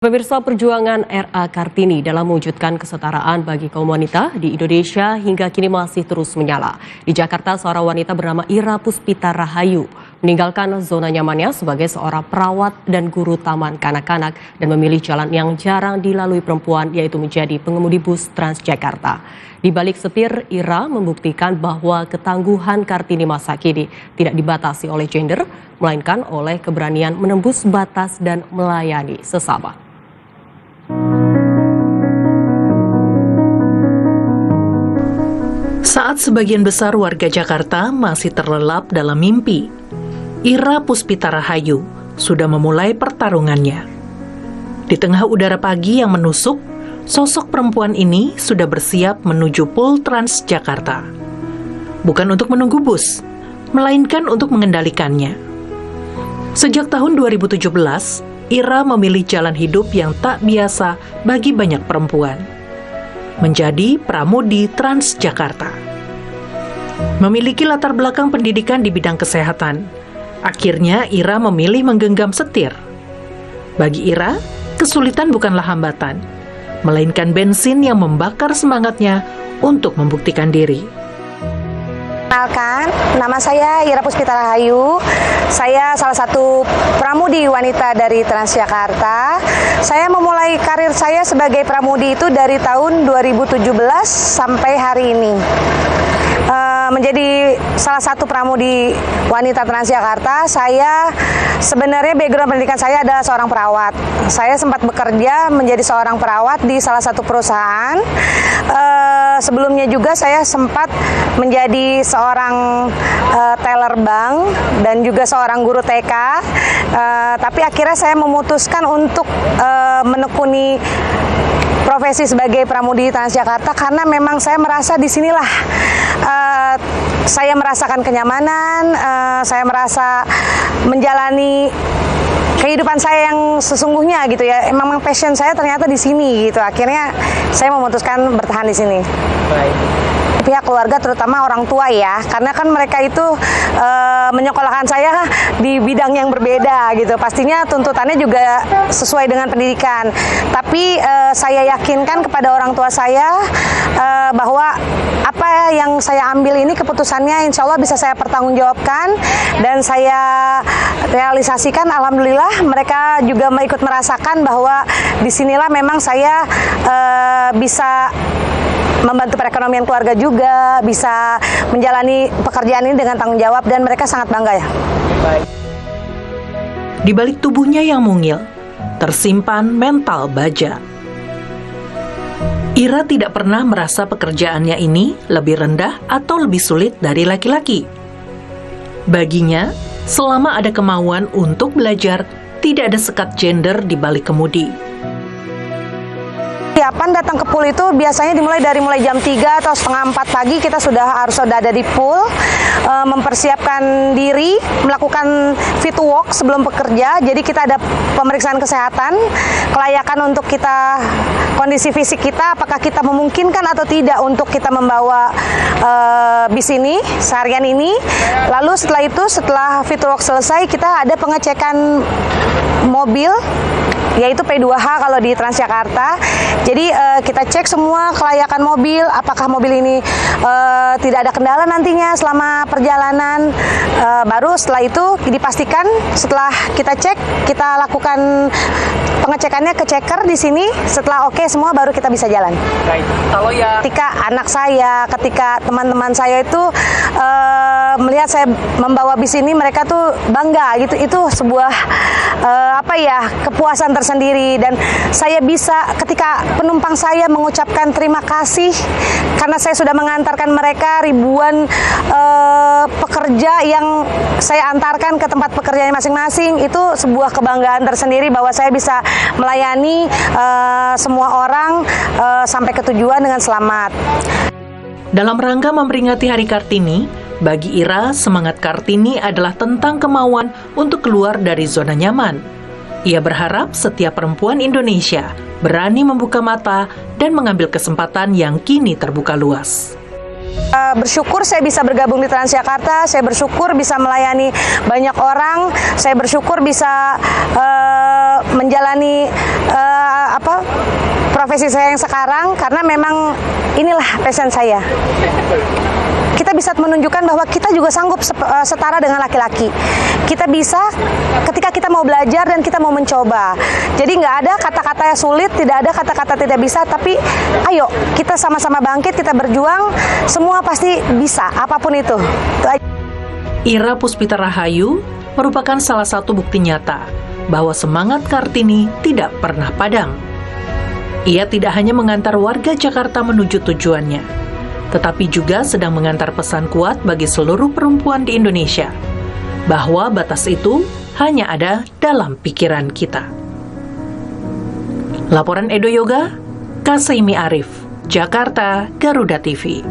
Pemirsa, perjuangan R.A. Kartini dalam mewujudkan kesetaraan bagi kaum wanita di Indonesia hingga kini masih terus menyala. Di Jakarta, seorang wanita bernama Ira Puspita Rahayu meninggalkan zona nyamannya sebagai seorang perawat dan guru taman kanak-kanak dan memilih jalan yang jarang dilalui perempuan, yaitu menjadi pengemudi bus Transjakarta. Di balik setir, Ira membuktikan bahwa ketangguhan Kartini masa kini tidak dibatasi oleh gender, melainkan oleh keberanian menembus batas dan melayani sesama. Saat sebagian besar warga Jakarta masih terlelap dalam mimpi, Ira Puspita Rahayu sudah memulai pertarungannya. Di tengah udara pagi yang menusuk, sosok perempuan ini sudah bersiap menuju Pul Transjakarta. Bukan untuk menunggu bus, melainkan untuk mengendalikannya. Sejak tahun 2017, Ira memilih jalan hidup yang tak biasa bagi banyak perempuan. Menjadi pramudi Transjakarta. Memiliki latar belakang pendidikan di bidang kesehatan, akhirnya Ira memilih menggenggam setir. Bagi Ira, kesulitan bukanlah hambatan, melainkan bensin yang membakar semangatnya untuk membuktikan diri. Kenalkan, nama saya Ira Puspita Rahayu. Saya salah satu pramudi wanita dari Transjakarta. Saya memulai karir saya sebagai pramudi itu dari tahun 2017 sampai hari ini. Menjadi salah satu pramudi wanita Transjakarta, saya sebenarnya background pendidikan saya adalah seorang perawat. Saya sempat bekerja menjadi seorang perawat di salah satu perusahaan. Sebelumnya juga saya sempat menjadi seorang teller bank dan juga seorang guru TK. Tapi akhirnya saya memutuskan untuk menekuni profesi sebagai pramudi Transjakarta karena memang saya merasa di sinilah saya merasakan kenyamanan, saya merasa menjalani kehidupan saya yang sesungguhnya gitu ya. Memang passion saya ternyata di sini gitu. Akhirnya saya memutuskan bertahan di sini. Baik. Pihak keluarga terutama orang tua ya, karena kan mereka itu menyekolahkan saya di bidang yang berbeda gitu. Pastinya tuntutannya juga sesuai dengan pendidikan. Tapi saya yakinkan kepada orang tua saya bahwa apa yang saya ambil ini keputusannya insya Allah bisa saya pertanggungjawabkan dan saya realisasikan. Alhamdulillah mereka juga ikut merasakan bahwa disinilah memang saya bisa membantu perekonomian keluarga juga, bisa menjalani pekerjaan ini dengan tanggung jawab dan mereka sangat bangga ya. Baik. Di balik tubuhnya yang mungil, tersimpan mental baja. Ira tidak pernah merasa pekerjaannya ini lebih rendah atau lebih sulit dari laki-laki. Baginya, selama ada kemauan untuk belajar, tidak ada sekat gender di balik kemudi. Persiapan datang ke pool itu biasanya dimulai dari jam 3 atau setengah 4 pagi kita harus ada di pool, mempersiapkan diri, melakukan fit walk sebelum bekerja. Jadi kita ada pemeriksaan kesehatan, kelayakan untuk kita, kondisi fisik kita, apakah kita memungkinkan atau tidak untuk kita membawa bis ini seharian ini. Lalu setelah itu, setelah fit walk selesai, kita ada pengecekan mobil, yaitu P2H kalau di Transjakarta. Jadi kita cek semua kelayakan mobil, apakah mobil ini tidak ada kendala nantinya selama perjalanan. Baru setelah itu dipastikan, setelah kita cek, kita lakukan pengecekannya ke checker di sini. Setelah oke semua, baru kita bisa jalan. Baik. Kalau ya ketika anak saya, ketika teman-teman saya itu melihat saya membawa bis ini, mereka tuh bangga gitu. Itu sebuah kepuasan tersendiri, dan saya bisa ketika penumpang saya mengucapkan terima kasih karena saya sudah mengantarkan mereka ribuan pekerja yang saya antarkan ke tempat pekerjaannya masing-masing. Itu sebuah kebanggaan tersendiri bahwa saya bisa melayani semua orang sampai ke tujuan dengan selamat. Dalam rangka memperingati Hari Kartini, bagi Ira, semangat Kartini adalah tentang kemauan untuk keluar dari zona nyaman. Ia berharap setiap perempuan Indonesia berani membuka mata dan mengambil kesempatan yang kini terbuka luas. Bersyukur saya bisa bergabung di Transjakarta, saya bersyukur bisa melayani banyak orang, saya bersyukur bisa menjalani profesi saya yang sekarang karena memang inilah passion saya. Kita bisa menunjukkan bahwa kita juga sanggup setara dengan laki-laki. Kita bisa ketika kita mau belajar dan kita mau mencoba. Jadi nggak ada kata-kata yang sulit, tidak ada kata-kata tidak bisa, tapi ayo kita sama-sama bangkit, kita berjuang, semua pasti bisa, apapun itu. Ira Puspita Rahayu merupakan salah satu bukti nyata bahwa semangat Kartini tidak pernah padam. Ia tidak hanya mengantar warga Jakarta menuju tujuannya, tetapi juga sedang mengantar pesan kuat bagi seluruh perempuan di Indonesia, bahwa batas itu hanya ada dalam pikiran kita. Laporan Edo Yoga, Kasaimi Arif, Jakarta, Garuda TV.